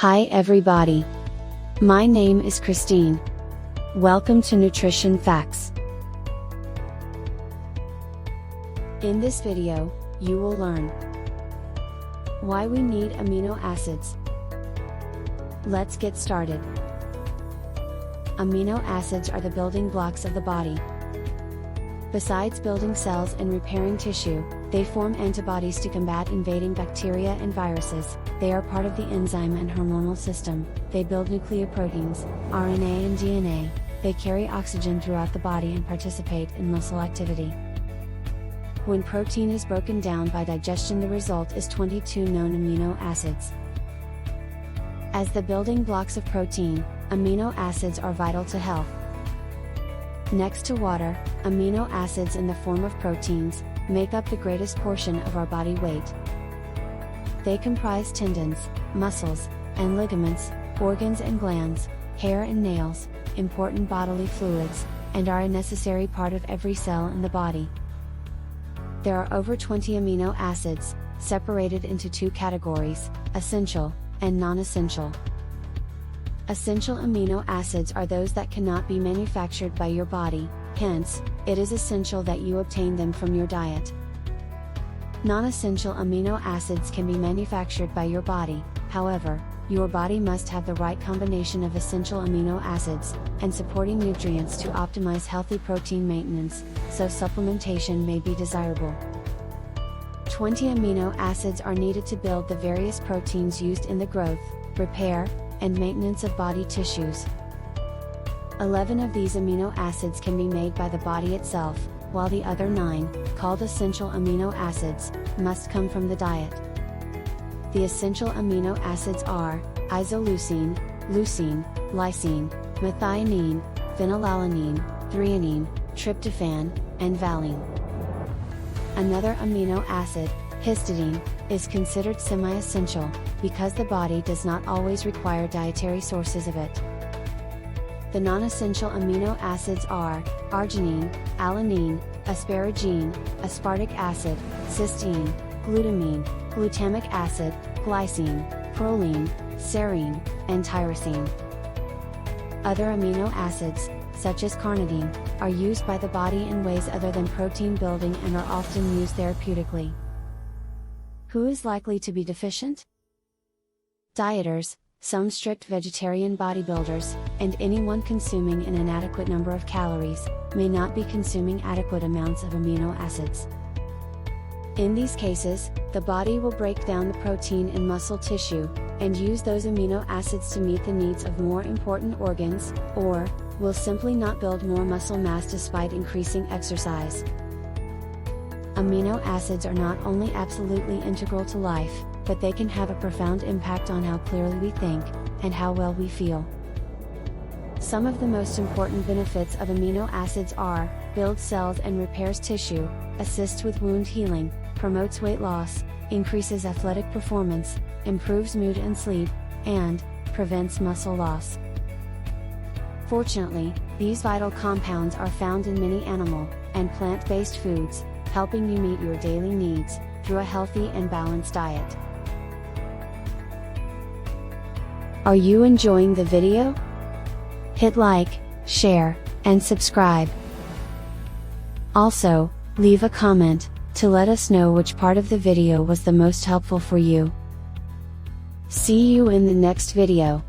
Hi everybody. My name is Christine. Welcome to Nutrition Facts. In this video, you will learn why we need amino acids. Let's get started. Amino acids are the building blocks of the body. Besides building cells and repairing tissue, they form antibodies to combat invading bacteria and viruses. They are part of the enzyme and hormonal system. They build nucleoproteins, RNA and DNA. They carry oxygen throughout the body and participate in muscle activity. When protein is broken down by digestion, the result is 22 known amino acids. As the building blocks of protein, amino acids are vital to health. Next to water, amino acids in the form of proteins make up the greatest portion of our body weight. They comprise tendons, muscles, and ligaments, organs and glands, hair and nails, important bodily fluids, and are a necessary part of every cell in the body. There are over 20 amino acids, separated into two categories, essential and non-essential. Essential amino acids are those that cannot be manufactured by your body, hence, it is essential that you obtain them from your diet. Non-essential amino acids can be manufactured by your body, however, your body must have the right combination of essential amino acids and supporting nutrients to optimize healthy protein maintenance, so supplementation may be desirable. 20 amino acids are needed to build the various proteins used in the growth, repair, and maintenance of body tissues. 11 of these amino acids can be made by the body itself, while the other 9, called essential amino acids, must come from the diet. The essential amino acids are isoleucine, leucine, lysine, methionine, phenylalanine, threonine, tryptophan, and valine. Another amino acid, histidine, is considered semi-essential, because the body does not always require dietary sources of it. The non-essential amino acids are arginine, alanine, asparagine, aspartic acid, cysteine, glutamine, glutamic acid, glycine, proline, serine, and tyrosine. Other amino acids, such as carnitine, are used by the body in ways other than protein building and are often used therapeutically. Who is likely to be deficient? Dieters, some strict vegetarian bodybuilders, and anyone consuming an inadequate number of calories, may not be consuming adequate amounts of amino acids. In these cases, the body will break down the protein in muscle tissue, and use those amino acids to meet the needs of more important organs, or, will simply not build more muscle mass despite increasing exercise. Amino acids are not only absolutely integral to life, but they can have a profound impact on how clearly we think, and how well we feel. Some of the most important benefits of amino acids are, builds cells and repairs tissue, assists with wound healing, promotes weight loss, increases athletic performance, improves mood and sleep, and, prevents muscle loss. Fortunately, these vital compounds are found in many animal, and plant-based foods, helping you meet your daily needs, through a healthy and balanced diet. Are you enjoying the video? Hit like, share, and subscribe. Also, leave a comment, to let us know which part of the video was the most helpful for you. See you in the next video.